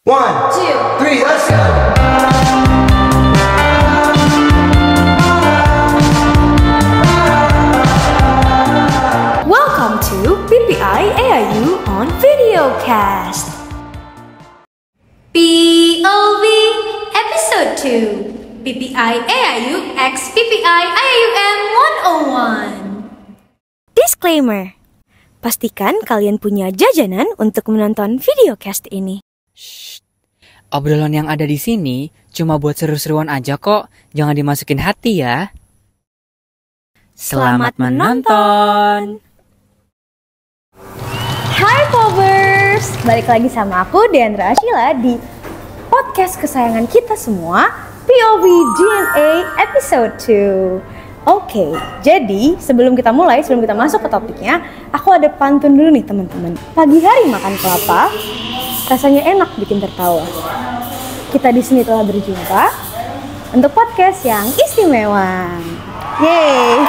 One, two, three, let's go! Welcome to PPI AIU on Videocast. POV Episode 2 PPI AIU x PPI IAUM 101. Disclaimer. Pastikan kalian punya jajanan untuk menonton videocast ini. Shh. Obrolan yang ada di sini cuma buat seru-seruan aja kok. Jangan dimasukin hati ya. Selamat menonton. Hai Povers, balik lagi sama aku Deandra Ashila di podcast kesayangan kita semua, POV DNA Episode 2. Oke, jadi sebelum kita masuk ke topiknya, aku ada pantun dulu nih teman-teman. Pagi hari makan kelapa, rasanya enak bikin tertawa. Kita di sini telah berjumpa untuk podcast yang istimewa. Yeay.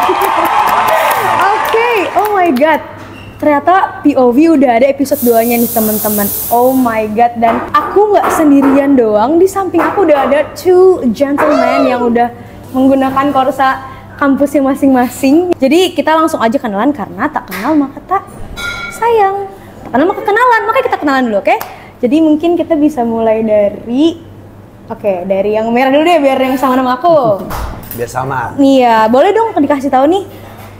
Oke, oh my god. Ternyata POV udah ada episode 2-nya nih teman-teman. Oh my god, dan aku nggak sendirian doang. Di samping aku udah ada two gentlemen yang udah menggunakan Corsa kampusnya masing-masing. Jadi kita langsung aja kenalan karena tak kenal maka tak sayang. Tak kenal maka kenalan, makanya kita kenalan dulu, oke? Jadi mungkin kita bisa mulai dari dari yang merah dulu deh biar yang sama nama aku. Biar sama. Iya, boleh dong dikasih tahu nih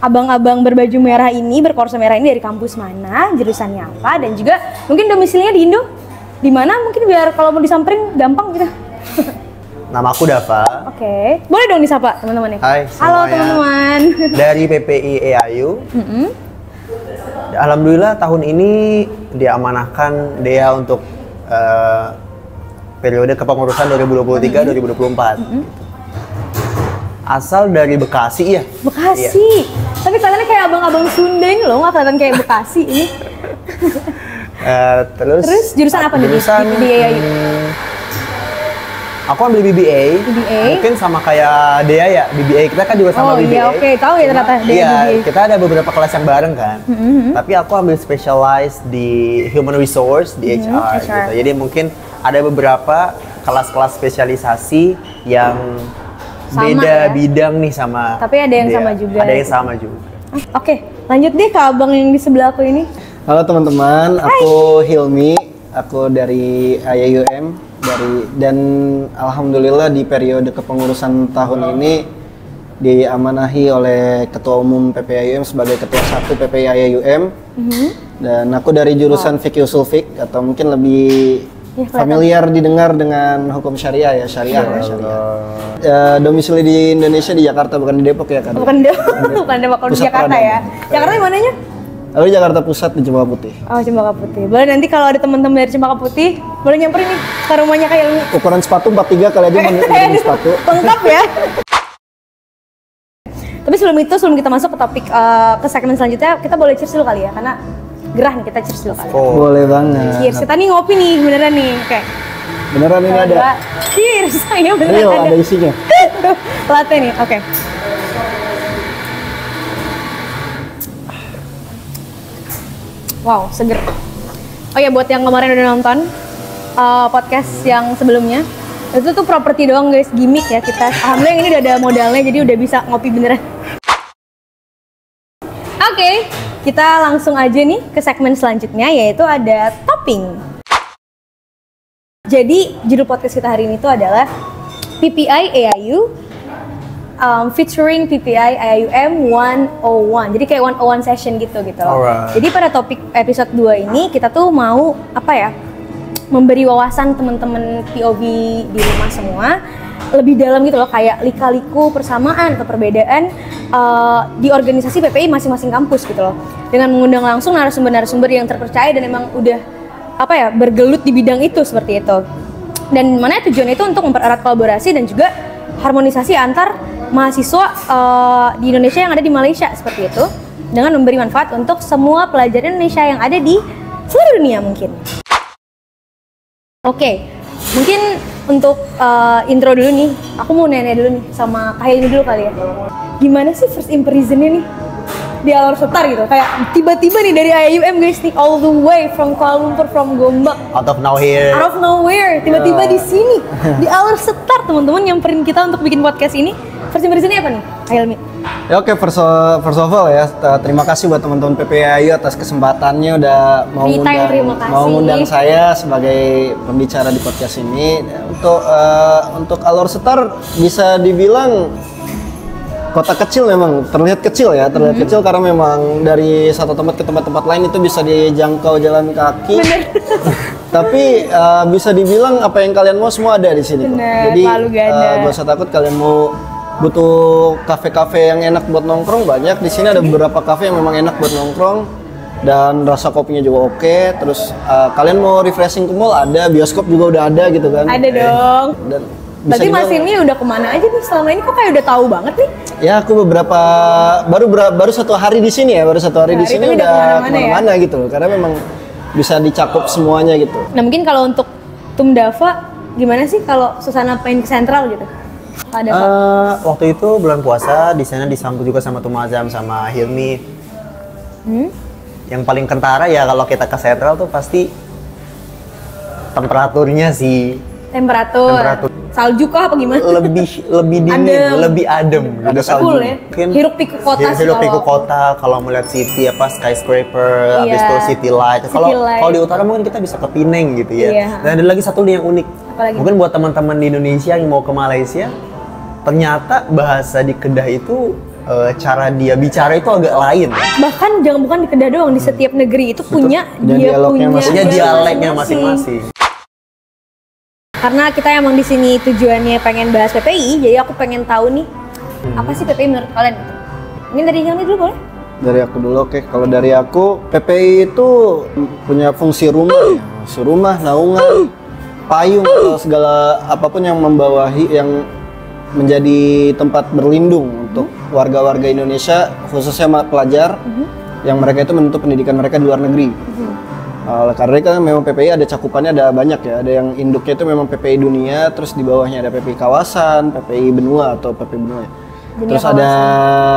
abang-abang berbaju merah ini, berkorsa merah ini dari kampus mana, jurusannya apa, dan juga mungkin domisilinya di Indo di mana, mungkin biar kalau mau disamperin gampang gitu. Nama aku Dava. Oke, boleh dong disapa teman-teman ya. Hai Halo semuanya. teman-teman. Dari PPI AIU. Alhamdulillah tahun ini diamanahkan Dea untuk periode kepengurusan 2023-2024. Asal dari Bekasi ya. Bekasi. Iya. Tapi kalian kayak abang-abang Sunda ini loh, nggak kelihatan kayak Bekasi ini. Terus jurusan apa nih? Jurusan di AIU? Aku ambil BBA. Mungkin sama kayak Dea ya, BBA. Kita kan juga sama BBA. Oh iya, oke. Tahu ya ternyata Dea iya, BBA. kita ada beberapa kelas yang bareng kan. Tapi aku ambil specialize di human resource, di HR. Gitu. Jadi mungkin ada beberapa kelas-kelas spesialisasi yang sama, beda ya? Bidang nih sama. Tapi ada yang Dea. sama juga. Ada yang sama juga. Oke, lanjut deh ke abang yang di sebelah aku ini. Halo teman-teman, aku Hilmi, aku dari IAUM dan alhamdulillah di periode kepengurusan tahun ini diamanahi oleh Ketua Umum PPI IAUM sebagai Ketua 1 PPI IAUM. Dan aku dari jurusan Fiqh Ushul Fiqh atau mungkin lebih familiar didengar dengan hukum syariah ya, syariah. Domisili di Indonesia di Jakarta, bukan di Depok ya kan? Bukan Depok, kalau di Jakarta ya. Jakarta di mananya? Aku di Jakarta Pusat di Cempaka Putih. Oh, Cempaka Putih. Boleh nanti kalau ada teman-teman dari Cempaka Putih, boleh nyamperin nih ke rumahnya kayak ini. Ukuran sepatu 43 kali aja mau sepatu. Lengkap ya. Tapi sebelum kita masuk ke topik ke segmen selanjutnya, kita boleh cheers dulu kali ya, karena gerah nih, kita cheers dulu kali. Boleh banget. Cheers. Kita nih ngopi nih beneran nih, oke. Beneran ini ada. Cheers, saya beneran Ayo, ada isinya. Latte nih, oke. Wow, seger. Oh ya, buat yang kemarin udah nonton podcast yang sebelumnya, itu tuh properti doang guys, gimmick ya kita. Alhamdulillah yang ini udah ada modalnya, jadi udah bisa ngopi beneran. Oke, kita langsung aja nih ke segmen selanjutnya, yaitu ada topping. Jadi judul podcast kita hari ini tuh adalah PPI AIU featuring PPI IAUM 101. Jadi kayak 101 session gitu. Alright. Jadi pada topik episode 2 ini kita tuh mau memberi wawasan teman-teman POV di rumah semua lebih dalam gitu loh, kayak lika-liku persamaan atau perbedaan di organisasi PPI masing-masing kampus gitu loh. Dengan mengundang langsung narasumber-narasumber yang terpercaya dan emang udah bergelut di bidang itu seperti itu. Dan mana tujuannya itu untuk mempererat kolaborasi dan juga harmonisasi antar mahasiswa di Indonesia yang ada di Malaysia seperti itu, dengan memberi manfaat untuk semua pelajar Indonesia yang ada di seluruh dunia mungkin. Oke, mungkin untuk intro dulu nih, aku mau nanya dulu nih sama Kak Hilmi dulu kali ya. Gimana sih first impression-nya nih di Alor Setar gitu. Kayak tiba-tiba nih dari IUM guys nih, all the way from Kuala Lumpur, from Gombak. Out of nowhere. Tiba-tiba di sini di Alor Setar teman-teman nyamperin kita untuk bikin podcast ini. First impression-nya apa nih, Hilmi? Ya oke, first of all ya, terima kasih buat teman-teman PPAYU atas kesempatannya udah mau ngundang saya sebagai pembicara di podcast ini. Untuk Alor Setar bisa dibilang kota kecil, memang terlihat kecil ya, kecil karena memang dari satu tempat ke tempat lain itu bisa dijangkau jalan kaki. Tapi bisa dibilang apa yang kalian mau semua ada di sini. Jadi gak usah takut kalian mau butuh kafe-kafe yang enak buat nongkrong, banyak di sini. Ada beberapa kafe yang memang enak buat nongkrong dan rasa kopinya juga oke. Terus kalian mau refreshing ke mall, ada. Bioskop juga udah ada gitu kan. Ada dong. Dan berarti Mas Hilmi udah kemana aja nih selama ini, kok kayak udah tahu banget nih? Ya aku baru 1 hari di sini ya, di sini udah kemana-mana ya? Gitu loh, karena memang bisa dicakup semuanya gitu. Nah mungkin kalau untuk Tumdava gimana sih kalau Susana pengen ke Sentral gitu? Waktu itu bulan puasa di sana disambut juga sama Tumazam sama Hilmi. Yang paling kentara ya kalau kita ke Sentral tuh pasti temperaturnya sih. Temperatur. Salju kah apa gimana? Lebih dingin, lebih adem. Ada salju. Ya? Hiruk pikuk kota. Kalau melihat city skyscraper, habis itu city light. Kalau di utara mungkin kita bisa ke Penang gitu ya. Iya. Dan ada lagi satu yang unik. Apalagi? Mungkin buat teman-teman di Indonesia yang mau ke Malaysia, ternyata bahasa di Kedah itu cara dia bicara itu agak lain. Bahkan bukan di Kedah doang, di setiap negeri itu punya dialeknya masing-masing. Karena kita emang di sini tujuannya pengen bahas PPI, jadi aku pengen tahu nih apa sih PPI menurut kalian? Ini dari Hilmi dulu boleh? Dari aku dulu, oke. Kalau dari aku, PPI itu punya fungsi rumah, naungan, payung atau segala apapun yang membawahi, yang menjadi tempat berlindung untuk warga-warga Indonesia, khususnya pelajar yang mereka itu menuntut pendidikan mereka di luar negeri. Karena kan memang PPI ada cakupannya, ada banyak ya. Ada yang induknya itu memang PPI dunia, terus di bawahnya ada PPI kawasan, PPI benua atau PPI benua. Terus ada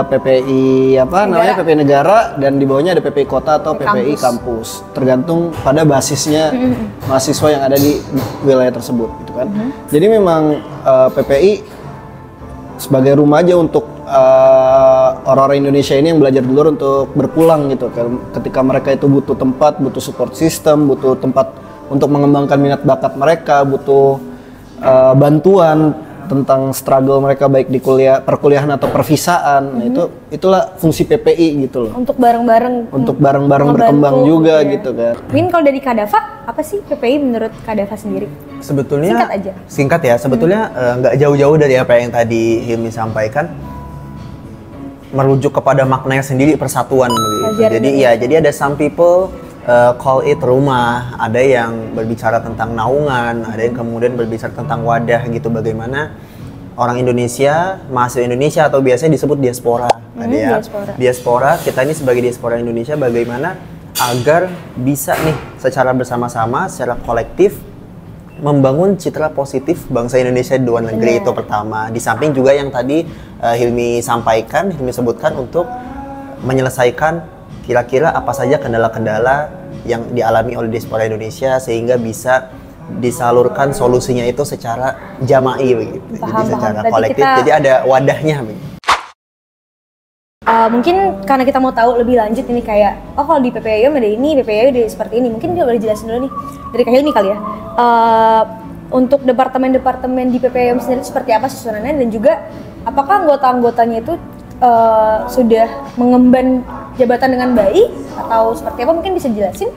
PPI PPI negara, dan di bawahnya ada PPI kota atau PPI kampus. Tergantung pada basisnya mahasiswa yang ada di wilayah tersebut gitu kan. Jadi memang PPI sebagai rumah aja untuk orang-orang Indonesia ini yang belajar di luar untuk berpulang gitu. Ketika mereka itu butuh tempat, butuh support system, butuh tempat untuk mengembangkan minat bakat mereka, butuh bantuan tentang struggle mereka baik di perkuliahan atau pervisaan. Itulah fungsi PPI gitu loh. Untuk bareng-bareng berkembang juga gitu kan. Mungkin kalau dari Kadava, apa sih PPI menurut Kadava sendiri? Sebetulnya singkat aja. Singkat ya, sebetulnya nggak jauh-jauh dari apa yang tadi Hilmi sampaikan. Merujuk kepada maknanya sendiri, persatuan begitu. Jadi ada some people call it rumah, ada yang berbicara tentang naungan, ada yang kemudian berbicara tentang wadah gitu, bagaimana orang Indonesia, mahasiswa Indonesia atau biasanya disebut diaspora. Diaspora, kita ini sebagai diaspora Indonesia bagaimana agar bisa nih secara bersama-sama, secara kolektif membangun citra positif bangsa Indonesia di luar negeri. Itu pertama. Di samping juga yang tadi Hilmi sebutkan untuk menyelesaikan kira-kira apa saja kendala-kendala yang dialami oleh diaspora Indonesia sehingga bisa disalurkan solusinya itu secara jama'i begitu. Jadi secara kolektif. Jadi ada wadahnya. Mungkin karena kita mau tahu lebih lanjut ini kayak kalau di PPAYU ada ini, PPAYU ada seperti ini. Mungkin kita boleh jelasin dulu nih dari Kak Hilmi kali ya. Untuk departemen-departemen di PPAYU sendiri seperti apa susunannya, dan juga apakah anggota-anggotanya itu sudah mengemban jabatan dengan baik atau seperti apa, mungkin bisa jelasin?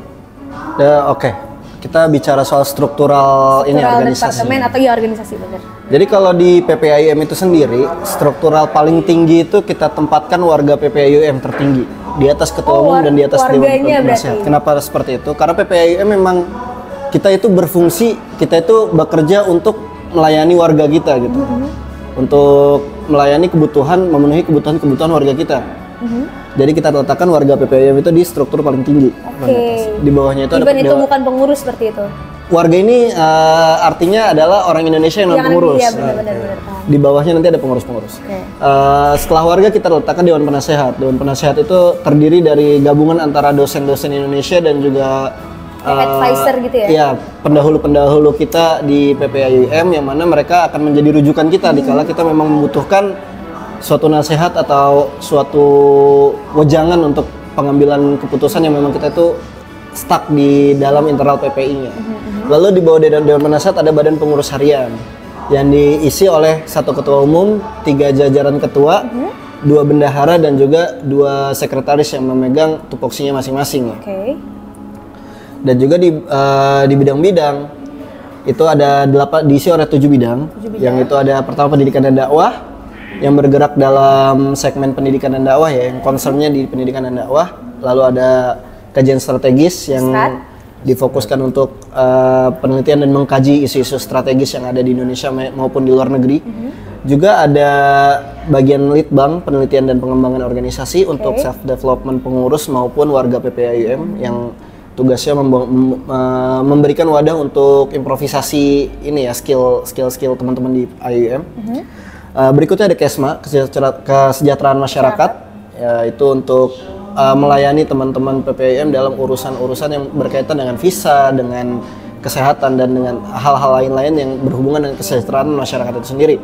Oke. Kita bicara soal struktural ini organisasi. Departemen atau organisasi, benar. Jadi kalau di PPAYUM itu sendiri, struktural paling tinggi itu kita tempatkan warga PPAYUM tertinggi di atas ketua umum dan di atas dewan penasehat. Kenapa seperti itu? Karena PPAYUM memang kita itu berfungsi, kita itu bekerja untuk melayani warga kita gitu. Untuk melayani kebutuhan, memenuhi kebutuhan warga kita. Jadi kita letakkan warga PPAYUM itu di struktur paling tinggi. Oke. Di bawahnya itu ada itu bukan pengurus seperti itu. warga ini artinya adalah orang Indonesia yang non-pengurus. Iya, benar-benar paham. Di bawahnya nanti ada pengurus-pengurus. Oke. Setelah warga kita letakkan Dewan Penasehat. Dewan Penasehat itu terdiri dari gabungan antara dosen-dosen Indonesia dan juga advisor gitu ya? Iya, pendahulu-pendahulu kita di PPAUM yang mana mereka akan menjadi rujukan kita dikala kita memang membutuhkan suatu nasihat atau suatu wejangan untuk pengambilan keputusan yang memang kita itu stuck di dalam internal PPI-nya. Lalu di bawah Dewan Penasehat ada Badan Pengurus Harian yang diisi oleh 1 ketua umum, 3 jajaran ketua, 2 bendahara dan juga 2 sekretaris yang memegang tupoksinya masing-masing ya. Oke. Dan juga di bidang-bidang itu ada diisi oleh 7 bidang. Yang itu ada pertama pendidikan dan dakwah yang bergerak dalam segmen pendidikan dan dakwah ya, yang concernnya di pendidikan dan dakwah. Lalu ada kajian strategis yang difokuskan untuk penelitian dan mengkaji isu-isu strategis yang ada di Indonesia maupun di luar negeri. Juga ada bagian litbang, penelitian dan pengembangan organisasi untuk self development pengurus maupun warga PPAUM yang tugasnya memberikan wadah untuk improvisasi ini ya, skill teman-teman di IUM. Berikutnya ada KESMA, kesejahteraan masyarakat, ya, itu untuk melayani teman-teman PPAUM dalam urusan-urusan yang berkaitan dengan visa, dengan kesehatan dan dengan hal-hal lain-lain yang berhubungan dengan kesejahteraan masyarakat itu sendiri.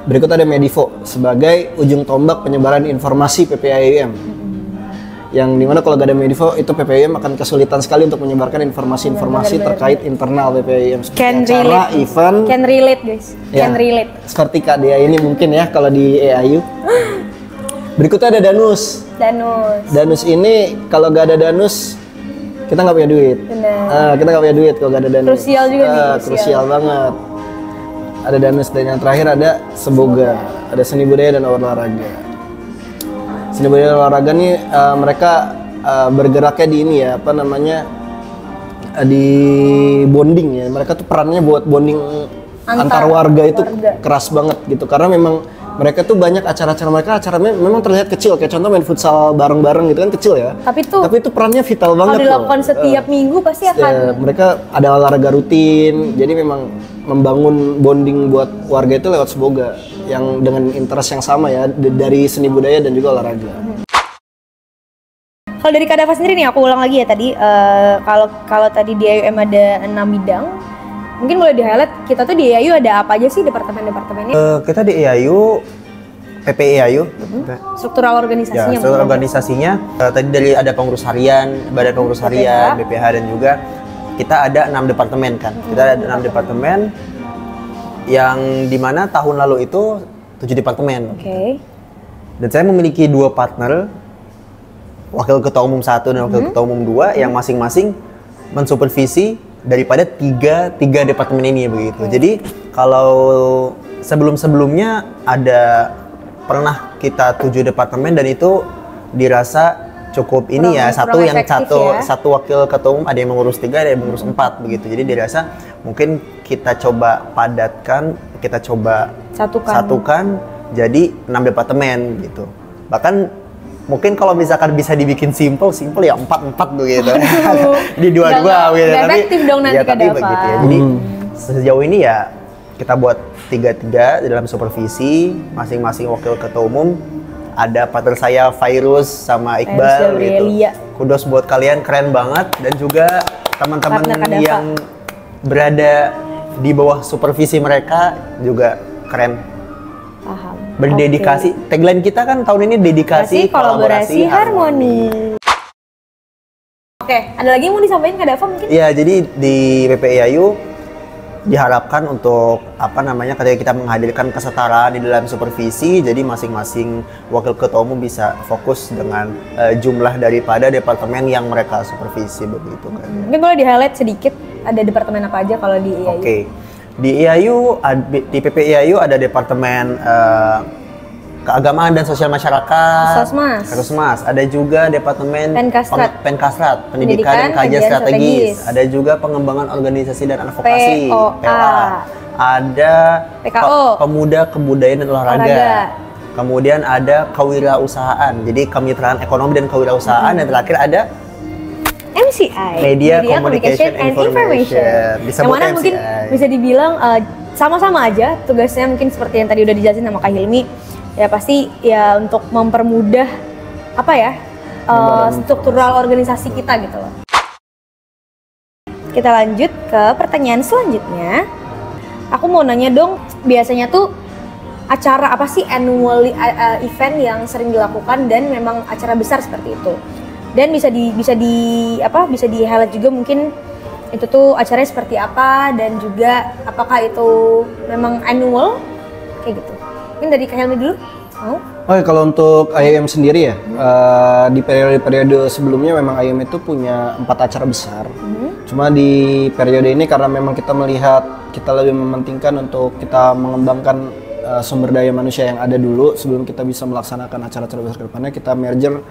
Berikutnya ada Medivo sebagai ujung tombak penyebaran informasi PPAUM. Yang dimana kalau gak ada Medivo itu PPAUM akan kesulitan sekali untuk menyebarkan informasi-informasi terkait internal PPAUM seperti acara, event. Can relate guys, can relate. Seperti Kak Dea ini mungkin ya kalau di EAU. Berikutnya ada Danus. Danus ini kalau gak ada Danus kita nggak punya duit. Kita nggak punya duit kalau gak ada Danus. Krusial juga nih. Krusial banget. Ada Danus dan yang terakhir ada Seboga. Ada seni budaya dan olahraga. Seni budaya dan olahraga nih mereka bergeraknya di ini ya, apa namanya, di bonding ya. Mereka tuh perannya buat bonding antar warga itu keras banget gitu, karena memang mereka tuh banyak acara-acara mereka, acaranya memang terlihat kecil, kayak contoh main futsal bareng-bareng gitu kan, kecil ya. Tapi itu perannya vital banget. Kalau dilakukan setiap minggu pasti akan. Mereka ada olahraga rutin, jadi memang membangun bonding buat warga itu lewat Seboga yang dengan interest yang sama ya, dari seni budaya dan juga olahraga. Kalau dari Kak Dava sendiri nih, aku ulang lagi ya tadi, kalau tadi di IUM ada 6 bidang, mungkin boleh di-highlight kita tuh di IAU ada apa aja sih departemen-departemennya? Kita di IAU, PPIAU, struktural organisasinya. Ya, struktural organisasinya tadi dari ada pengurus harian, badan pengurus harian, BPH dan juga kita ada 6 departemen kan. Kita ada 6 departemen yang dimana tahun lalu itu 7 departemen. Dan saya memiliki 2 partner, wakil ketua umum 1 dan wakil ketua umum 2 yang masing-masing mensupervisi daripada tiga departemen ini begitu. Jadi kalau sebelum-sebelumnya ada pernah kita 7 departemen dan itu dirasa cukup ini ya, satu wakil ketua umum ada yang mengurus 3, ada yang mengurus 4 begitu. Jadi dirasa mungkin kita coba padatkan, kita coba satukan jadi 6 departemen gitu. Bahkan mungkin kalau misalkan bisa dibikin simple ya 4 begitu. Di 2 gitu. Tapi efektif dong nanti ya, tapi begitu ya. Jadi sejauh ini ya kita buat 3 dalam supervisi, masing-masing wakil ketua umum. Ada partner saya Virus sama Iqbal gitu. Kudos buat kalian, keren banget. Dan juga teman-teman yang berada di bawah supervisi mereka juga keren. Paham. Berdedikasi. Tagline kita kan tahun ini dedikasi, kolaborasi, harmoni. Oke, ada lagi yang mau disampaikan Kak Dava mungkin? Iya, jadi di PPIAU diharapkan untuk ketika kita menghadirkan kesetaraan di dalam supervisi, jadi masing-masing wakil ketua umum bisa fokus dengan jumlah daripada departemen yang mereka supervisi begitu kan. Mungkin boleh di-highlight sedikit ada departemen apa aja kalau di IAU? Oke. Di IAU, di PPIAU ada departemen keagamaan dan sosial masyarakat, Kesosmas. Ada juga departemen Penkastrat, pendidikan dan kajian strategis. Ada juga pengembangan organisasi dan advokasi, POA. Ada PKO, pemuda kebudayaan dan olahraga. Kemudian ada kewirausahaan, jadi kemitraan ekonomi dan kewirausahaan. Dan terakhir ada MCI, Media Communication and Information. Yang Disebut mana MCI. mungkin bisa dibilang sama-sama aja tugasnya, mungkin seperti yang tadi udah dijelasin sama Kak Hilmi. Ya pasti ya untuk mempermudah apa ya struktural organisasi kita gitu loh. Kita lanjut ke pertanyaan selanjutnya. Aku mau nanya dong, biasanya tuh acara apa sih annual event yang sering dilakukan dan memang acara besar seperti itu? Dan bisa di highlight juga mungkin itu tuh acaranya seperti apa dan juga apakah itu memang annual kayak gitu. Mungkin dari Kak Helmi dulu. Mau? Oh, kalau untuk IAM sendiri ya, di periode-periode sebelumnya memang IAM itu punya 4 acara besar. Cuma di periode ini karena memang kita melihat kita lebih mementingkan untuk kita mengembangkan sumber daya manusia yang ada dulu sebelum kita bisa melaksanakan acara-acara besar ke depannya, kita merger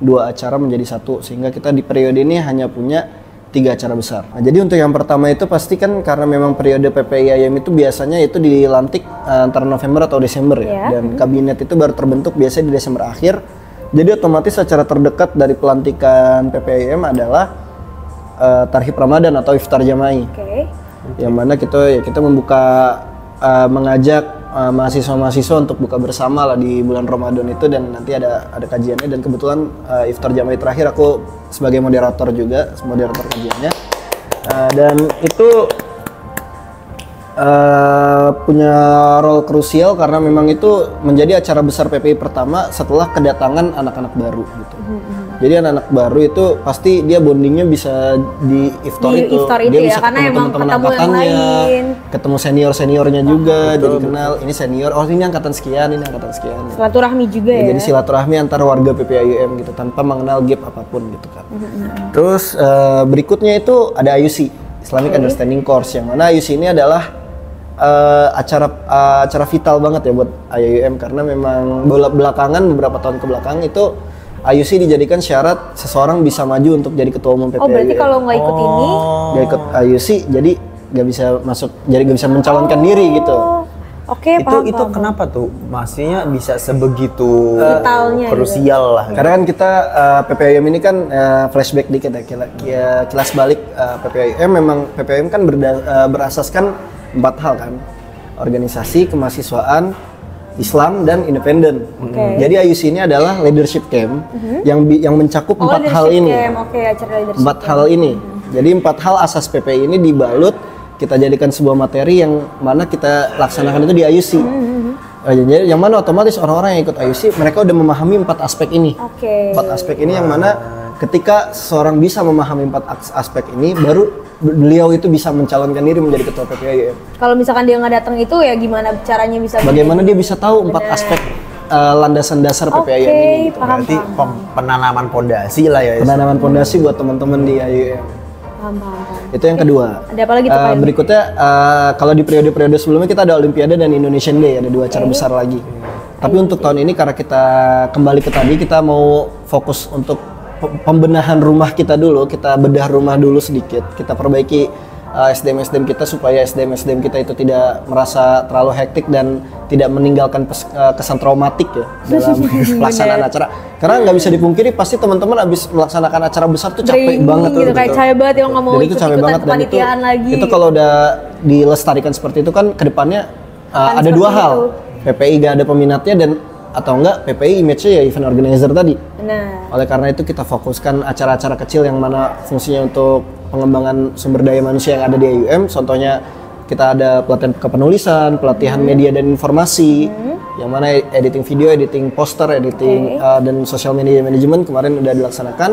2 acara menjadi 1 sehingga kita di periode ini hanya punya 3 acara besar. Nah, jadi untuk yang pertama itu pasti kan karena memang periode PPI IAM itu biasanya itu dilantik antara November atau Desember ya. Dan kabinet itu baru terbentuk biasanya di Desember akhir. Jadi otomatis acara terdekat dari pelantikan PPI IAM adalah Tarhib Ramadan atau Iftar Jama'i. Yang mana kita membuka mengajak mahasiswa-mahasiswa untuk buka bersama lah di bulan Ramadan itu, dan nanti ada kajiannya, dan kebetulan Iftar Jama'i terakhir aku sebagai moderator juga, moderator kajiannya, dan itu punya role krusial karena memang itu menjadi acara besar PPI pertama setelah kedatangan anak-anak baru gitu. Jadi anak-anak baru itu pasti dia bondingnya bisa di iftar itu. Dia bisa karena ketemu teman-teman angkatannya, ketemu senior-seniornya juga, jadi kenal ini senior, oh ini angkatan sekian, ini angkatan sekian. Silaturahmi juga ya. Jadi silaturahmi antar warga PPIUM gitu tanpa mengenal gap apapun gitu kan. Terus berikutnya itu ada IUC, Islamic Understanding Course, yang mana IUC ini adalah acara vital banget ya buat IAIUM karena memang belakangan beberapa tahun ke belakang itu IUC dijadikan syarat seseorang bisa maju untuk jadi ketua umum PPIUM. Oh, berarti kalau nggak ikut ini, nggak ikut IUC, jadi nggak bisa masuk, jadi nggak bisa mencalonkan diri gitu. Oke, paham. Itu kenapa tuh? Maksudnya bisa sebegitu vitalnya krusial lah. Karena kan kita PPIUM ini kan flashback dikit ya, kilas balik PPIUM. Memang PPIUM kan berasaskan 4 hal kan, organisasi, kemahasiswaan, Islam, dan independen. Jadi IUC ini adalah leadership camp yang mencakup 4 hal ini. Acara 4 hal ini. Jadi 4 hal asas PPI ini dibalut, kita jadikan sebuah materi yang mana kita laksanakan itu di IUC. Jadi yang mana otomatis orang-orang yang ikut IUC mereka udah memahami 4 aspek ini. 4 aspek ini yang mana ketika seorang bisa memahami 4 aspek ini, baru beliau itu bisa mencalonkan diri menjadi ketua PPIUM. Kalau misalkan dia nggak datang itu ya gimana caranya bisa? Bagaimana dia bisa tahu 4 aspek landasan dasar PPIUM ini? Gitu. Berarti penanaman pondasi lah ya. Penanaman pondasi buat teman-teman di IUM. Paham. Itu yang kedua. Ada apa lagi tuh Pak? Berikutnya kalau di periode-periode sebelumnya kita ada Olimpiade dan Indonesian Day, ada 2 acara besar lagi. Tapi untuk tahun ini karena kita kembali ke tadi, kita mau fokus untuk pembenahan rumah kita dulu, kita bedah rumah dulu sedikit, kita perbaiki SDM kita supaya SDM kita itu tidak merasa terlalu hektik dan tidak meninggalkan kesan traumatik ya dalam pelaksanaan acara. Karena nggak bisa dipungkiri pasti teman-teman abis melaksanakan acara besar tuh capek banget gitu, kayak capek banget ya nggak mau ikut-ikutan kepanitiaan lagi. Itu kalau udah dilestarikan seperti itu kan kedepannya ada 2 hal. PPI gak ada peminatnya dan atau enggak PPI image-nya ya event organizer tadi. Oleh karena itu kita fokuskan acara-acara kecil yang mana fungsinya untuk pengembangan sumber daya manusia yang ada di IUM. Contohnya kita ada pelatihan kepenulisan, pelatihan media dan informasi, yang mana editing video, editing poster, editing dan social media management kemarin udah dilaksanakan,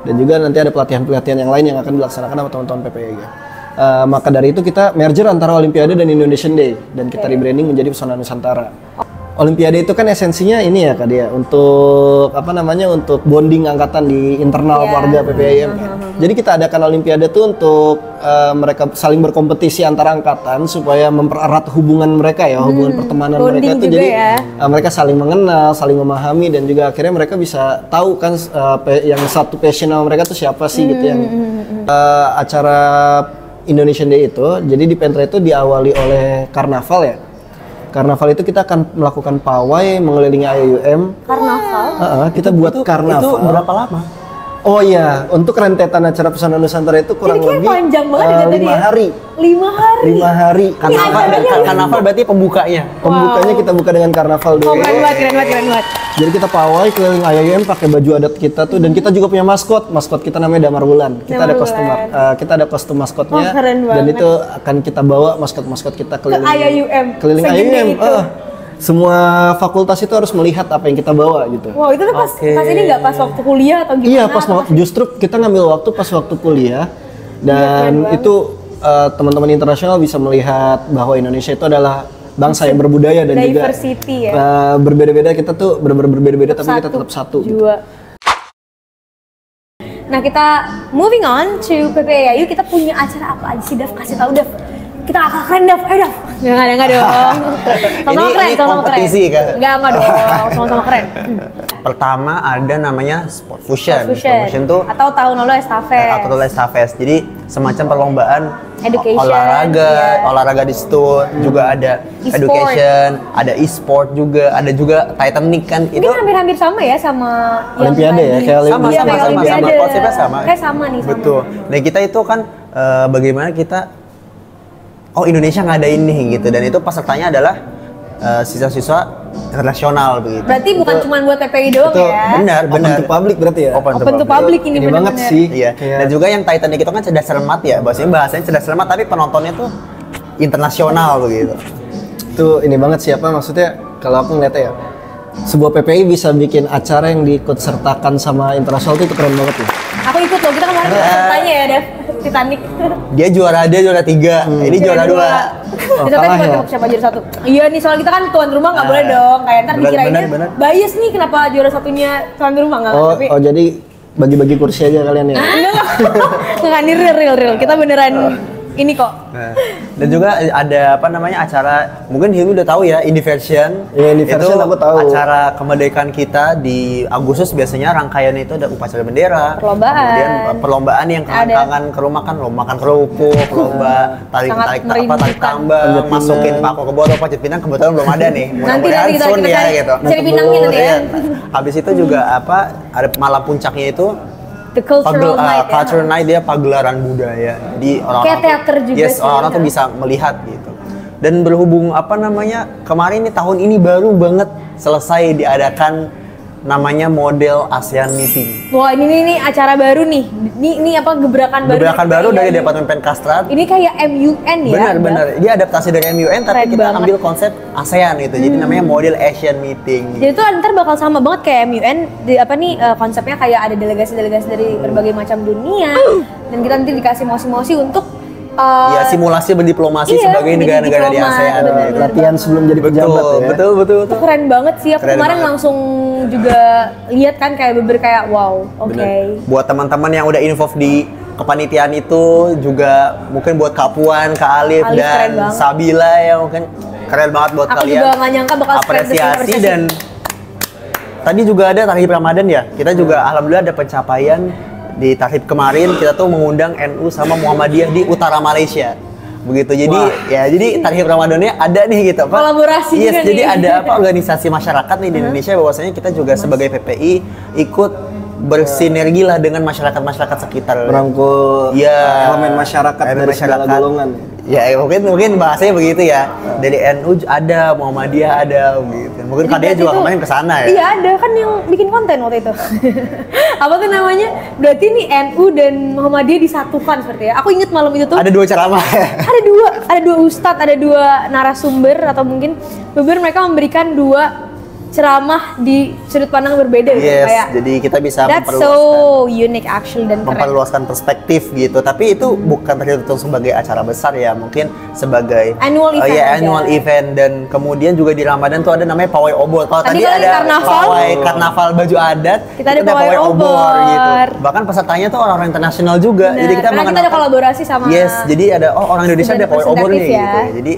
dan juga nanti ada pelatihan-pelatihan yang lain yang akan dilaksanakan sama teman-teman PPI ya. Maka dari itu kita merger antara Olimpiade dan Indonesian Day dan kita rebranding menjadi Pesona Nusantara. Olimpiade itu kan esensinya ini ya Kak Dia, untuk untuk bonding angkatan di internal keluarga PPIM. Jadi kita adakan Olimpiade tuh untuk mereka saling berkompetisi antara angkatan supaya mempererat hubungan mereka ya, hubungan pertemanan mereka itu jadi mereka saling mengenal, saling memahami, dan juga akhirnya mereka bisa tahu kan yang satu passional mereka tuh siapa sih gitu yang acara Indonesian Day itu. Jadi di Pentra itu diawali oleh karnaval ya. Karnaval itu kita akan melakukan pawai mengelilingi IUM. Karnaval? Kita buat karnaval. Itu berapa lama? Oh iya, untuk rentetan acara Pesona Nusantara itu kurang Ini kayak lebih panjang banget ya tadi 5 ya? hari. 5 hari. 5 hari. Karnaval berarti pembukanya. Pembukanya kita buka dengan karnaval Oh, dulu. keren banget. Jadi kita pawai keliling IAIM pakai baju adat kita tuh, dan kita juga punya maskot. Maskot kita namanya Damar Wulan. Kita Damar ada kostum Wulan. kita ada kostum maskotnya. Wah, keren dan banget. itu akan kita bawa maskot-maskot kita keliling IAIM. Keliling Segede IAIM. itu. Semua fakultas itu harus melihat apa yang kita bawa gitu. Wow, itu tuh pas Oke. pas ini nggak pas waktu kuliah atau gimana? Iya, pas atau justru kita ngambil waktu pas waktu kuliah, Iya, dan itu teman-teman internasional bisa melihat bahwa Indonesia itu adalah bangsa yang berbudaya dan juga diversity ya. berbeda-beda. Kita tuh benar-benar berbeda-beda tapi kita tetap satu. Gitu. Jua. Nah, kita moving on to PPAU, kita punya acara apa aja sih, Dav? Kasih tahu, Dav. Kita akal keren, Dav. Dav. Enggak dong. Sama-sama Ini keren, sama-sama kompetisi, keren. kan? Enggak dong. Sama-sama keren. Pertama ada namanya Sport Fusion. Fusion. Sport Fusion tuh Atau tahun lalu estafet. atau estafet. Jadi semacam perlombaan Education, olahraga di situ, juga ada E-sport. education, ada e-sport juga, ada juga Titanic kan. Ini hampir-hampir sama ya sama yang Olimpiade ya, tadi. kayak sama Iya, sama kayak sama Olimpiade. konsepnya sama. Kayak sama nih, sama. Betul. Dan kita itu kan bagaimana kita Indonesia ngadain nih gitu, dan itu pesertanya adalah siswa-siswa internasional begitu. Berarti bukan cuma buat PPI doang Betul. ya. Benar, Open benar. to public berarti ya. Open to public ini banget benar-benar. sih. Iya. Kayak- Dan juga yang Titanic itu kan cerdas cermat ya, bahasanya cerdas cermat tapi penontonnya tuh internasional begitu. Itu ini banget siapa maksudnya, kalau aku ngeliatnya ya, sebuah PPI bisa bikin acara yang diikut sertakan sama internasional itu keren banget ya. Aku ikut loh, kita kemarin tanya ya, Dev. Titanic. Dia juara 3, ini juara 2. Kita kalah tadi ya? siapa juara 1? Iya nih, soal kita kan tuan rumah nggak boleh dong. Kayak ntar Benar, dikirainnya benar. bias nih kenapa juara satunya tuan rumah nggak? Oh, Tapi jadi bagi-bagi kursi aja kalian ya. nggak nih real. Kita beneran ini kok. Nah, dan juga ada acara, mungkin Hilmi udah tahu ya, Indiversion. Iya, Indiversion itu aku tahu. acara kemerdekaan kita di Agustus, biasanya rangkaiannya itu ada upacara bendera, Perlombaan. kemudian perlombaan yang Ada. kangen ke rumah kan, lomba makan kerupuk, lomba tarik Sangat tambang, merindukan. tambang, masukin paku ke botol, panjat pinang kebetulan belum ada nih. Nanti Mudah-mudahan kita soon ya cari, gitu. cari pinangnya nanti ya. Iya. Habis itu juga ada malam puncaknya itu The cultural night ya. culture night, dia pagelaran budaya. Jadi orang Kayak teater juga yes, sih, orang-orang tuh ya. bisa melihat gitu. Dan berhubung kemarin nih tahun ini baru banget selesai diadakan namanya model ASEAN Meeting. Wah, ini acara baru nih. Ini apa gebrakan baru? Gebrakan baru dari PPI. Departemen Penkastrat. Ini kayak MUN ya. Benar. Dia adaptasi dari MUN tapi Keren kita banget. ambil konsep ASEAN gitu. Jadi namanya model Asian Meeting. Jadi itu ntar bakal sama banget kayak MUN, konsepnya kayak ada delegasi-delegasi dari berbagai macam dunia, dan kita nanti dikasih mosi-mosi untuk Ya, simulasi berdiplomasi iya, sebagai menjadi negara-negara di diplomat, ASEAN. benar. gitu. Latihan sebelum jadi pejabat ya. Betul. itu keren banget sih. Aku Keren kemarin banget. langsung juga lihat kan kayak kayak wow, oke. Bener. Buat teman-teman yang udah involved di kepanitiaan itu, juga mungkin buat Kak Puan, Kak Alif, Alif keren dan banget. Sabila yang mungkin keren banget buat Aku kalian. juga nggak nyangka bakal apresiasi. Dan tadi juga ada Tahrib Ramadan ya. Kita juga alhamdulillah ada pencapaian di Tahrib kemarin. Kita tuh mengundang NU sama Muhammadiyah di utara Malaysia. Begitu. Jadi Tahrib Ramadannya ada nih gitu. Kolaborasi Yes, juga jadi nih. ada organisasi masyarakat nih di Indonesia, bahwasanya kita juga sebagai PPI ikut bersinergi lah dengan masyarakat sekitar. Merangkul Iya. elemen masyarakat Elemen dari segala masyarakat. golongan. Ya mungkin bahasanya begitu ya. Dari NU ada, Muhammadiyah ada gitu. Mungkin Jadi Kadia berarti juga itu- kemarin kesana ya. Iya ada kan yang bikin konten waktu itu. Apa tuh namanya? Berarti nih NU dan Muhammadiyah disatukan seperti ya. Aku inget malam itu tuh Ada 2 ceramah. ada dua ustadz, ada 2 narasumber, atau mungkin mereka memberikan 2 ceramah di sudut pandang berbeda gitu. Yes, Kayak jadi kita bisa that's memperluaskan so unique actually dan keren. memperluaskan perspektif gitu. Tapi itu bukan terhitung sebagai acara besar ya, mungkin sebagai Annual event aja. annual event. Dan kemudian juga di Ramadan tuh ada namanya pawai obor. Kalau Tadi tadi kan ada karnaval. pawai karnaval baju adat, Kita ada pawai obor. gitu. Bahkan pesertanya tuh orang-orang internasional juga. Bener, Jadi kita karena kita ada kolaborasi sama Yes, jadi ada orang Indonesia ada pawai obor nih representatif ya. gitu. Jadi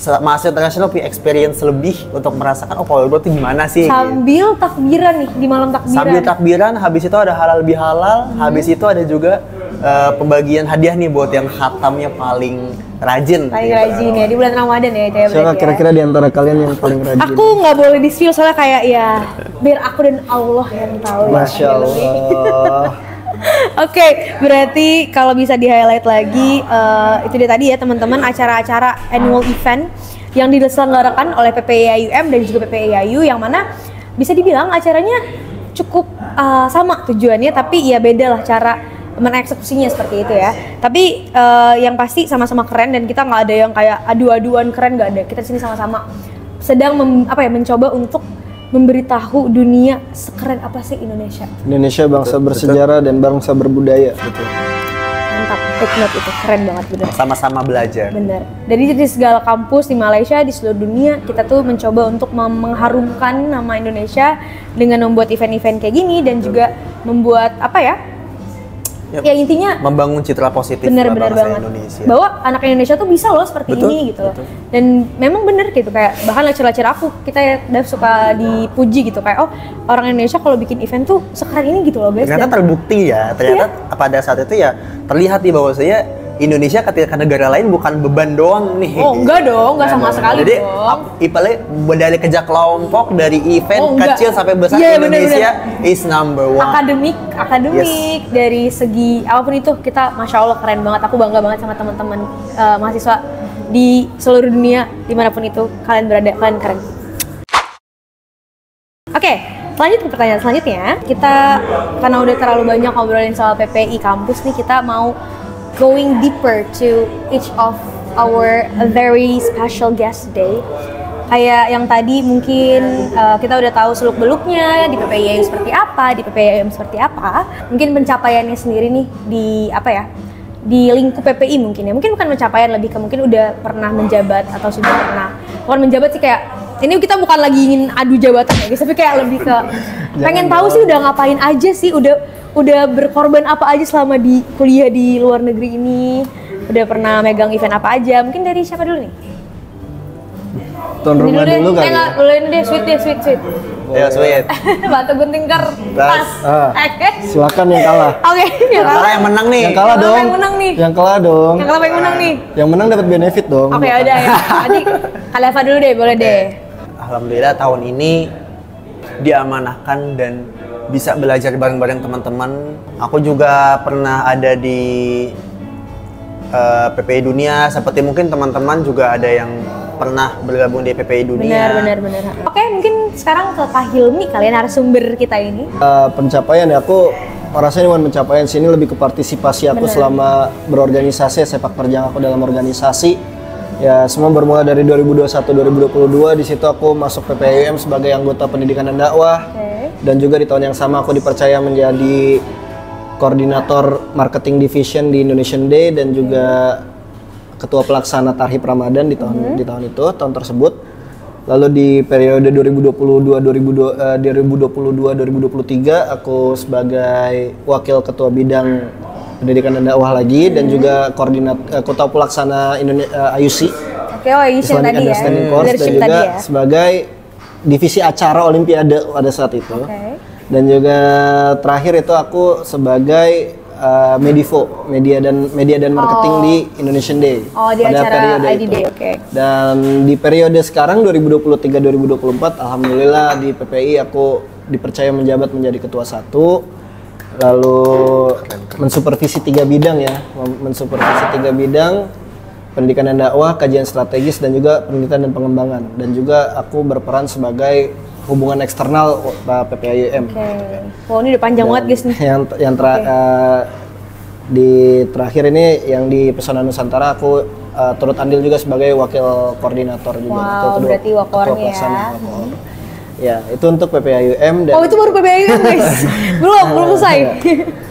mahasiswa internasional punya experience lebih untuk merasakan pawai obor itu gimana sih. gitu. sambil takbiran nih di malam takbiran. Sambil takbiran, habis itu ada halal bihalal, habis itu ada juga pembagian hadiah nih buat yang khatamnya paling rajin. Paling rajin ya di bulan Ramadan ya Caya. Siapa kira-kira di antara kalian yang paling rajin? Aku nggak boleh di-spill soalnya kayak ya biar aku dan Allah yang tahu. Masya Allah. Oke, berarti kalau bisa di-highlight lagi itu dia tadi ya teman-teman, acara-acara annual event yang diselenggarakan oleh PPIAUM dan juga PPIAU, yang mana bisa dibilang acaranya cukup sama tujuannya, tapi ya beda lah cara mengeksekusinya seperti itu ya. Tapi yang pasti sama-sama keren, dan kita nggak ada yang kayak adu-aduan keren, nggak ada. Kita di sini sama-sama sedang mencoba untuk memberitahu dunia sekeren apa sih Indonesia. Indonesia bangsa bersejarah dan bangsa berbudaya. Mantap, take note itu, keren banget bener. Sama-sama belajar. Bener. Dari segala kampus di Malaysia, di seluruh dunia, kita tuh mencoba untuk mengharumkan nama Indonesia dengan membuat event-event kayak gini, dan juga membuat apa ya? Ya intinya membangun citra positif bener-bener bangsa banget Indonesia. bahwa anak Indonesia tuh bisa loh seperti ini gitu loh. Dan memang bener gitu, kayak bahkan lecture-lecture aku kita suka dipuji gitu, kayak oh orang Indonesia kalau bikin event tuh sekeren ini gitu loh guys. Ternyata terbukti ya, ternyata pada saat itu ya terlihat nih bahwasanya Indonesia ketika negara lain bukan beban doang nih. Oh enggak dong, enggak sama sekali. Jadi dong. IPALE dari kerja kelompok, dari event kecil sampai besar, Indonesia is number one. Akademik dari segi apapun itu kita masya Allah keren banget. Aku bangga banget sama teman-teman mahasiswa di seluruh dunia dimanapun itu kalian berada, kalian keren. Oke, lanjut ke pertanyaan selanjutnya. Kita karena udah terlalu banyak ngobrolin soal PPI kampus nih, kita mau going deeper to each of our very special guest today. Kayak yang tadi mungkin kita udah tahu seluk-beluknya di PPIAU seperti apa, di PPIAUM seperti apa. Mungkin pencapaiannya sendiri nih di apa ya? Di lingkup PPI mungkin ya. Mungkin bukan pencapaian, lebih ke mungkin udah pernah menjabat atau sudah pernah. Bukan menjabat sih, kayak ini kita bukan lagi ingin adu jabatan ya guys, tapi kayak lebih ke pengen tahu sih udah ngapain aja sih, udah berkorban apa aja selama di kuliah di luar negeri ini, udah pernah megang event apa aja. Mungkin dari siapa dulu nih? Tuan rumah dulu kali ya? Boleh ini deh, sweet. Ya, sweet. Batu gunting kertas. Silakan yang kalah. Oke, yang kalah yang menang nih. Yang kalah dong. Yang menang nih. Yang kalah dong. Yang kalah yang menang nih. Yang menang dapat benefit dong. Oke, udah ya. Nanti Khalifa dulu deh, boleh deh. Alhamdulillah tahun ini diamanahkan dan bisa belajar bareng-bareng teman-teman. Aku juga pernah ada di PPI Dunia, seperti mungkin teman-teman juga ada yang pernah bergabung di PPI Dunia. Benar. Oke, mungkin sekarang ke Kak Hilmi, kalian narasumber kita ini. Pencapaian ya, aku rasanya bukan pencapaian sini, lebih ke partisipasi aku selama berorganisasi, sepak terjang aku dalam organisasi. Ya, semua bermula dari 2021-2022. Di situ aku masuk PPIAUM sebagai anggota pendidikan dan dakwah. Dan juga di tahun yang sama aku dipercaya menjadi koordinator marketing division di Indonesian Day dan juga ketua pelaksana Tarhib Ramadan di tahun tersebut. Lalu di periode 2022-2023 aku sebagai wakil ketua bidang pendidikan dan dakwah lagi, dan juga ketua pelaksana IUC. Oke, IUC yang tadi ya. Dan juga sebagai divisi acara Olimpiade pada saat itu. Dan juga terakhir itu aku sebagai Medivo, media dan marketing di Indonesian Day. Di pada acara periode ID Day, oke. Dan di periode sekarang 2023-2024, alhamdulillah di PPI aku dipercaya menjabat menjadi ketua 1. Lalu mensupervisi 3 bidang ya, pendidikan dan dakwah, kajian strategis, dan juga penelitian dan pengembangan. Dan juga aku berperan sebagai hubungan eksternal PPIAUM. Wow, ini udah panjang banget guys nih. Di terakhir ini yang di Pesona Nusantara aku turut andil juga sebagai wakil koordinator juga. Wow, berarti wakornya ya. Ya, itu untuk PPIAUM. Itu baru PPIAUM guys. belum selesai.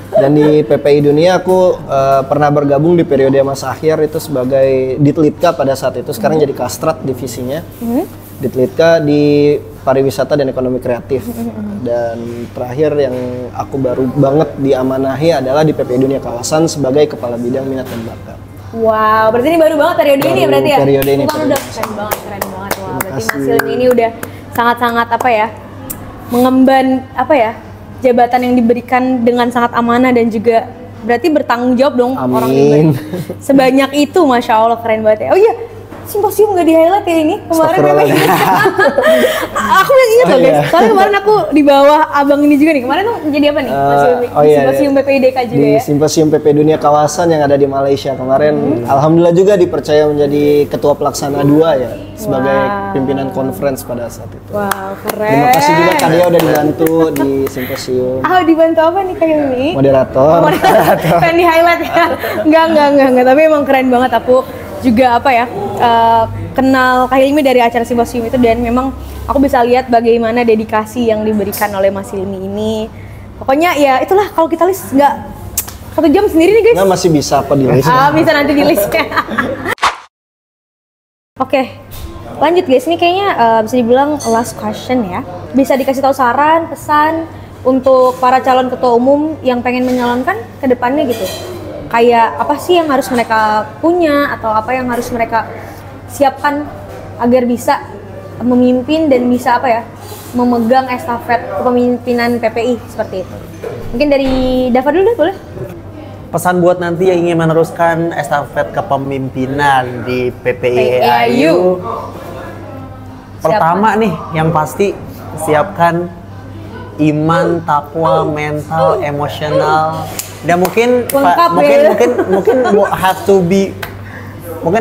Dan di PPI Dunia aku pernah bergabung di periode masa akhir itu sebagai Ditlitka pada saat itu. Sekarang jadi Kastrat divisinya. Ditlitka di pariwisata dan ekonomi kreatif. Dan terakhir yang aku baru banget diamanahi adalah di PPI Dunia Kawasan sebagai kepala bidang minat dan bakat. Wow, berarti ini baru banget periode ini ya berarti ya? Periode ini. Udah keren banget. Wah, berarti Mas Hilmi ini udah sangat-sangat mengemban jabatan yang diberikan dengan sangat amanah dan juga berarti bertanggung jawab dong Amin. orang ini. Sebanyak itu, Masya Allah, keren banget ya. Oh iya, simposium nggak di highlight ya ini kemarin. Aku yang ingat loh guys, soalnya kemarin aku di bawah abang ini juga nih. Kemarin tuh jadi apa nih? Simposium PPIDK juga di ya. Simposium PP Dunia Kawasan yang ada di Malaysia kemarin. Alhamdulillah juga dipercaya menjadi ketua pelaksana 2 ya, sebagai pimpinan conference pada saat itu. Wow, keren. Terima kasih juga Kak Dea udah dibantu di simposium. Dibantu apa nih kayak ini? Moderator. Kan di highlight ya. Enggak, tapi emang keren banget. Aku juga apa ya, kenal Kak Hilmi dari acara simposium itu, dan memang aku bisa lihat bagaimana dedikasi yang diberikan oleh Mas Hilmi ini. Pokoknya ya itulah, kalau kita list nggak 1 jam sendiri nih guys. Nah, masih bisa apa di list? Bisa nanti di listnya. Oke, lanjut guys, ini kayaknya bisa dibilang last question ya. Bisa dikasih tahu saran, pesan untuk para calon ketua umum yang pengen menyalonkan ke depannya gitu. Kayak apa sih yang harus mereka punya, atau apa yang harus mereka siapkan agar bisa memimpin dan bisa apa ya, memegang estafet kepemimpinan PPI seperti itu. Mungkin dari Dava dulu deh, boleh? Pesan buat nanti yang ingin meneruskan estafet kepemimpinan di PPIAU. Pertama nih, yang pasti siapkan iman, takwa, mental, emosional, dan mungkin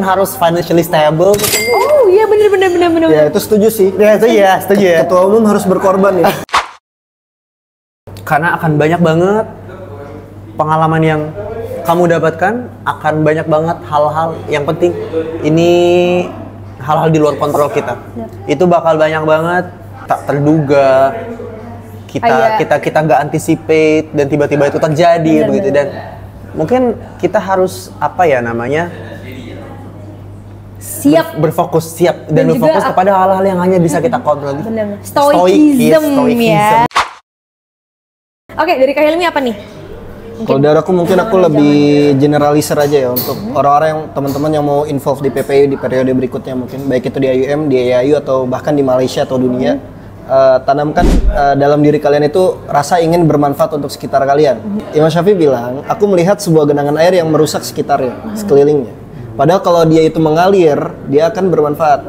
harus financially stable. Oh iya, bener. Ya itu setuju sih. Setuju ya. Ketua umum harus berkorban ya. Karena akan banyak banget pengalaman yang kamu dapatkan, akan banyak banget hal-hal yang penting. Ini hal-hal di luar kontrol kita. Itu bakal banyak banget tak terduga. Kita nggak anticipate dan tiba-tiba itu terjadi begitu, dan mungkin kita harus berfokus dan berfokus kepada hal-hal yang hanya bisa kita kontrol. Bener. Stoicism. Ya. Oke, dari Kak Hilmi apa nih? Kalau dari aku mungkin aku lebih generaliser aja ya, untuk orang-orang yang teman-teman yang mau involve di PPI di periode berikutnya, mungkin baik itu di IUM, di AIU, atau bahkan di Malaysia atau dunia. Tanamkan dalam diri kalian itu rasa ingin bermanfaat untuk sekitar kalian. Imam Syafi'i bilang, aku melihat sebuah genangan air yang merusak sekitarnya, sekelilingnya. Padahal kalau dia itu mengalir, dia akan bermanfaat.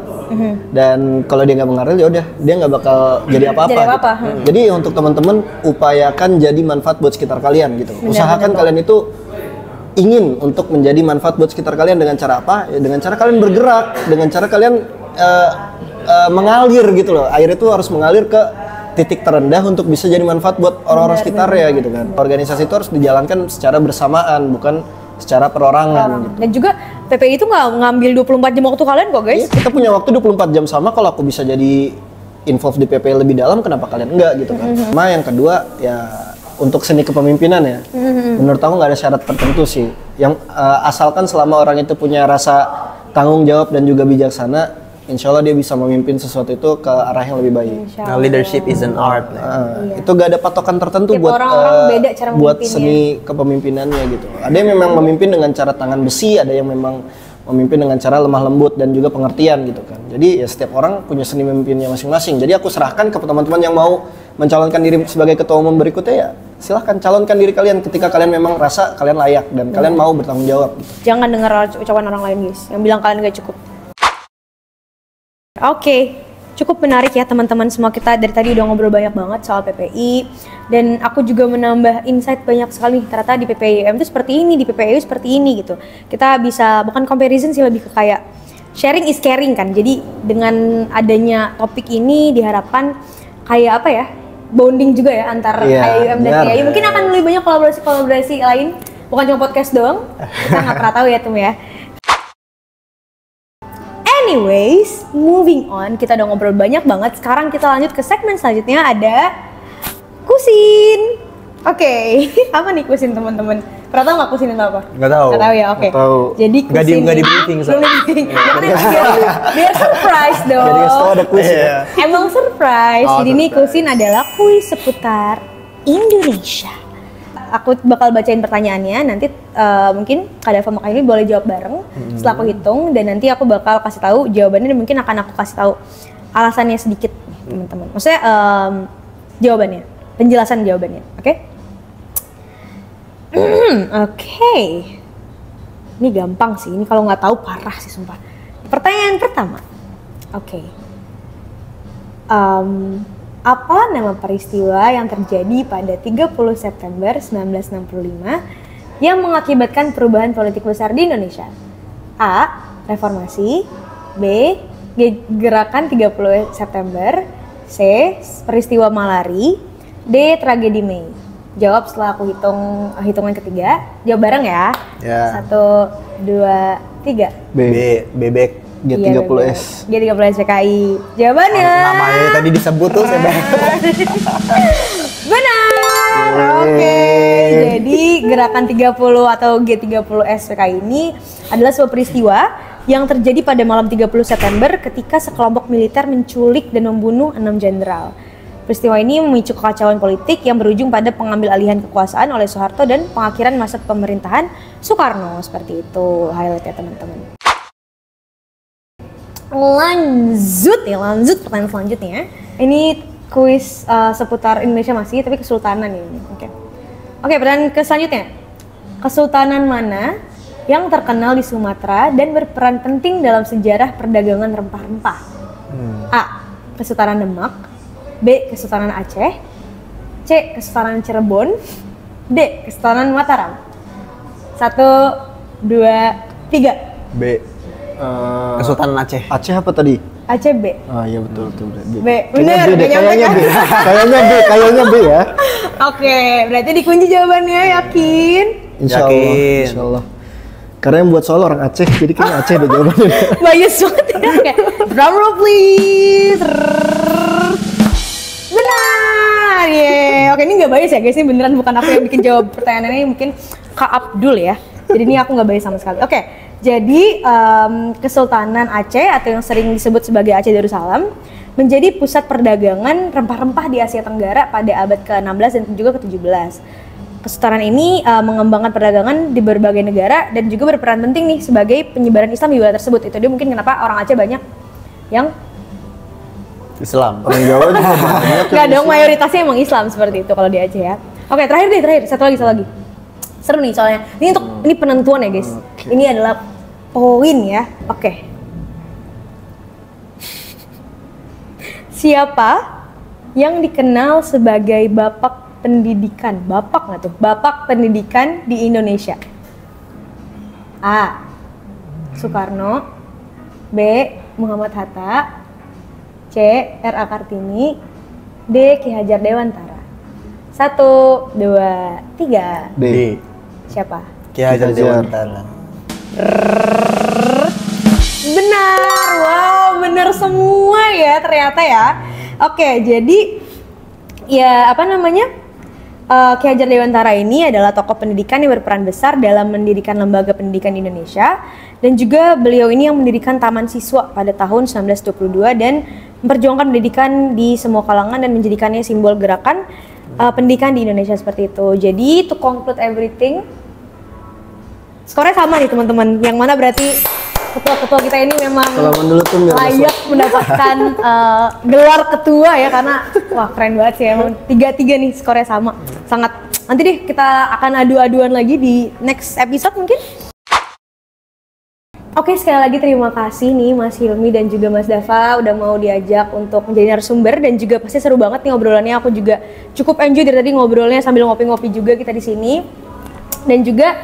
Dan kalau dia nggak mengalir, ya udah, dia nggak bakal jadi apa-apa. Gitu. Jadi untuk teman-teman, upayakan jadi manfaat buat sekitar kalian gitu. Usahakan kalian itu ingin untuk menjadi manfaat buat sekitar kalian dengan cara apa? Ya, dengan cara kalian bergerak, dengan cara kalian mengalir gitu loh. Air itu harus mengalir ke titik terendah untuk bisa jadi manfaat buat orang-orang sekitar ya gitu kan. Organisasi itu harus dijalankan secara bersamaan, bukan secara perorangan gitu. Dan juga PPI itu nggak ngambil 24 jam waktu kalian kok guys. Kita punya waktu 24 jam sama. Kalau aku bisa jadi involve di PPI lebih dalam, kenapa kalian enggak gitu kan. Sama yang kedua ya, untuk seni kepemimpinan ya, menurut aku nggak ada syarat tertentu sih. Yang asalkan selama orang itu punya rasa tanggung jawab dan juga bijaksana, insya Allah dia bisa memimpin sesuatu itu ke arah yang lebih baik. Nah, leadership is an art. Itu gak ada patokan tertentu Tiap buat beda cara buat seni kepemimpinannya gitu. Ada yang memang memimpin dengan cara tangan besi, ada yang memang memimpin dengan cara lemah lembut dan juga pengertian gitu kan. Jadi ya setiap orang punya seni memimpinnya masing-masing. Jadi aku serahkan ke teman-teman yang mau mencalonkan diri sebagai ketua umum berikutnya, ya silahkan calonkan diri kalian ketika kalian memang rasa kalian layak dan kalian mau bertanggung jawab gitu. Jangan dengar ucapan orang lain guys yang bilang kalian gak cukup. Oke, cukup menarik ya teman-teman semua. Kita dari tadi udah ngobrol banyak banget soal PPI, dan aku juga menambah insight banyak sekali. Ternyata di PPIM itu seperti ini, di PPIU seperti ini gitu. Kita bisa, bukan comparison sih, lebih ke kayak sharing is caring kan. Jadi dengan adanya topik ini diharapkan kayak apa ya, bonding juga ya antar IUM dan PPIU. Mungkin akan lebih banyak kolaborasi lain, bukan cuma podcast doang. Kita nggak pernah tahu ya Tum ya. Anyways, moving on, kita udah ngobrol banyak banget. Sekarang kita lanjut ke segmen selanjutnya, ada Kusin. Oke, apa nih Kusin teman-teman? Pernah tahu nggak Kusin itu apa? Nggak tahu. Nggak tahu ya, oke. Jadi Kusin nggak di briefing. Biar surprise dong. Jadi setelah ada kuis. Emang surprise. Jadi ini Kusin adalah kuis seputar Indonesia. Aku bakal bacain pertanyaannya, nanti mungkin Kak Dava sama Kak Hilmi boleh jawab bareng setelah aku hitung, dan nanti aku bakal kasih tahu jawabannya, dan mungkin akan aku kasih tahu alasannya sedikit teman-teman. Maksudnya jawabannya, penjelasan jawabannya, oke? Oke. Ini gampang sih. Ini kalau nggak tahu parah sih sumpah. Pertanyaan pertama. Oke. Apa nama peristiwa yang terjadi pada 30 September 1965 yang mengakibatkan perubahan politik besar di Indonesia? A. Reformasi. B. Gerakan 30 September. C. Peristiwa Malari. D. Tragedi Mei. Jawab setelah aku hitungan ketiga. Jawab bareng ya. Ya. 1, 2, 3. Bebek. G30S. G30S PKI. Jawabannya. Namanya tadi disebut tuh saya Benar. Oke. Jadi gerakan 30 atau G30S PKI ini adalah sebuah peristiwa yang terjadi pada malam 30 September ketika sekelompok militer menculik dan membunuh 6 jenderal. Peristiwa ini memicu kekacauan politik yang berujung pada pengambil alihan kekuasaan oleh Soeharto dan pengakhiran masa pemerintahan Soekarno. Seperti itu highlight ya teman-teman. Lanjut pertanyaan selanjutnya. Ini kuis seputar Indonesia masih, tapi kesultanan ini. Oke, pertanyaan selanjutnya. Kesultanan mana yang terkenal di Sumatera dan berperan penting dalam sejarah perdagangan rempah-rempah? A. Kesultanan Demak. B. Kesultanan Aceh. C. Kesultanan Cirebon. D. Kesultanan Mataram. 1, 2, 3. B. Kesultanan Aceh. Aceh apa tadi? Aceh B. Oh iya betul B. B. Bener. Kayaknya B ya. Oke, berarti dikunci jawabannya, yakin? Yakin. Insya Allah. Karena yang buat soal orang Aceh, jadi kayaknya Aceh deh jawabannya. Bias banget ya. Oke, drum roll please. Benar. Yeay. Oke, ini nggak bias ya guys, ini beneran bukan aku yang bikin jawab pertanyaan ini, mungkin Kak Abdul ya. Jadi ini aku nggak bias sama sekali. Oke, jadi Kesultanan Aceh atau yang sering disebut sebagai Aceh Darussalam menjadi pusat perdagangan rempah-rempah di Asia Tenggara pada abad ke-16 dan juga ke-17. Kesultanan ini mengembangkan perdagangan di berbagai negara dan juga berperan penting nih sebagai penyebaran Islam di wilayah tersebut. Itu dia mungkin kenapa orang Aceh banyak yang Islam. Orang Jawa juga banyak. nggak dong, mayoritasnya emang Islam seperti itu kalau di Aceh ya. Oke, terakhir satu lagi. Seru nih soalnya. Ini penentuan ya guys. Oke. Ini adalah poin ya. Oke. Siapa yang dikenal sebagai bapak pendidikan? Bapak nggak tuh? Bapak pendidikan di Indonesia. A. Soekarno. B. Muhammad Hatta. C. R.A. Kartini. D. Ki Hajar Dewantara. 1, 2, 3. B. Siapa? Ki Hajar Dewantara. Benar, wow, benar semua ya ternyata ya. Oke, jadi ya apa namanya? Ki Hajar Dewantara ini adalah tokoh pendidikan yang berperan besar dalam mendirikan lembaga pendidikan di Indonesia, dan juga beliau ini yang mendirikan Taman Siswa pada tahun 1922 dan memperjuangkan pendidikan di semua kalangan dan menjadikannya simbol gerakan pendidikan di Indonesia seperti itu. Jadi to conclude everything, skornya sama nih teman-teman. Yang mana berarti ketua-ketua kita ini memang layak mendapatkan gelar ketua ya, karena wah keren banget sih emang. 3-3 nih skornya sama. Sangat. Nanti deh kita akan adu-aduan lagi di next episode mungkin. Oke, sekali lagi terima kasih nih Mas Hilmi dan juga Mas Dava udah mau diajak untuk menjadi narasumber, dan juga pasti seru banget nih ngobrolannya. Aku juga cukup enjoy dari tadi ngobrolnya sambil ngopi-ngopi juga kita di sini. Dan juga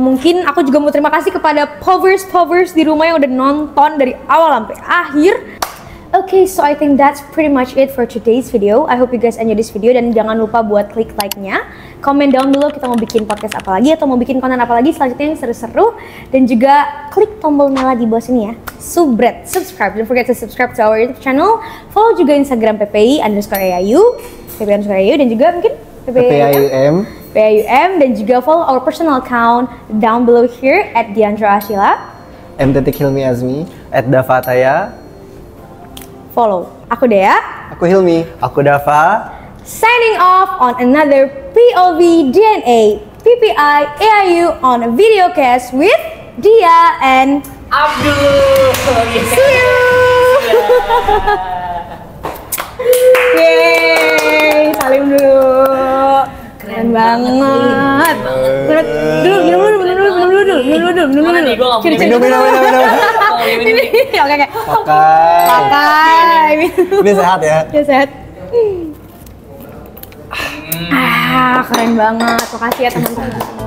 mungkin aku juga mau terima kasih kepada povers di rumah yang udah nonton dari awal sampai akhir. Okay, so I think that's pretty much it for today's video. I hope you guys enjoy this video, dan jangan lupa buat klik like-nya, comment down below kita mau bikin podcast apa lagi atau mau bikin konten apa lagi selanjutnya yang seru-seru, dan juga klik tombol merah di bawah sini ya. Subscribe. Don't forget to subscribe to our YouTube channel. Follow juga Instagram PPI_AYU, PPI_AYU, dan juga mungkin PPIUM, dan juga follow our personal account down below here at Diandra Ashila, Hilmi Azmi, @Davataya. Follow. Aku Dea. aku Hilmi, Aku Dava. Signing off on another POV DNA PPI AIU on a video cast with Dia and Abdul. see you. Yeay, salim dulu. Keren banget. Dulu, minum dulu. Ciri-ciri Minum. Oke. Pakai. Pakai. Ini sehat ya. Ya sehat. Keren banget. Makasih ya teman-teman.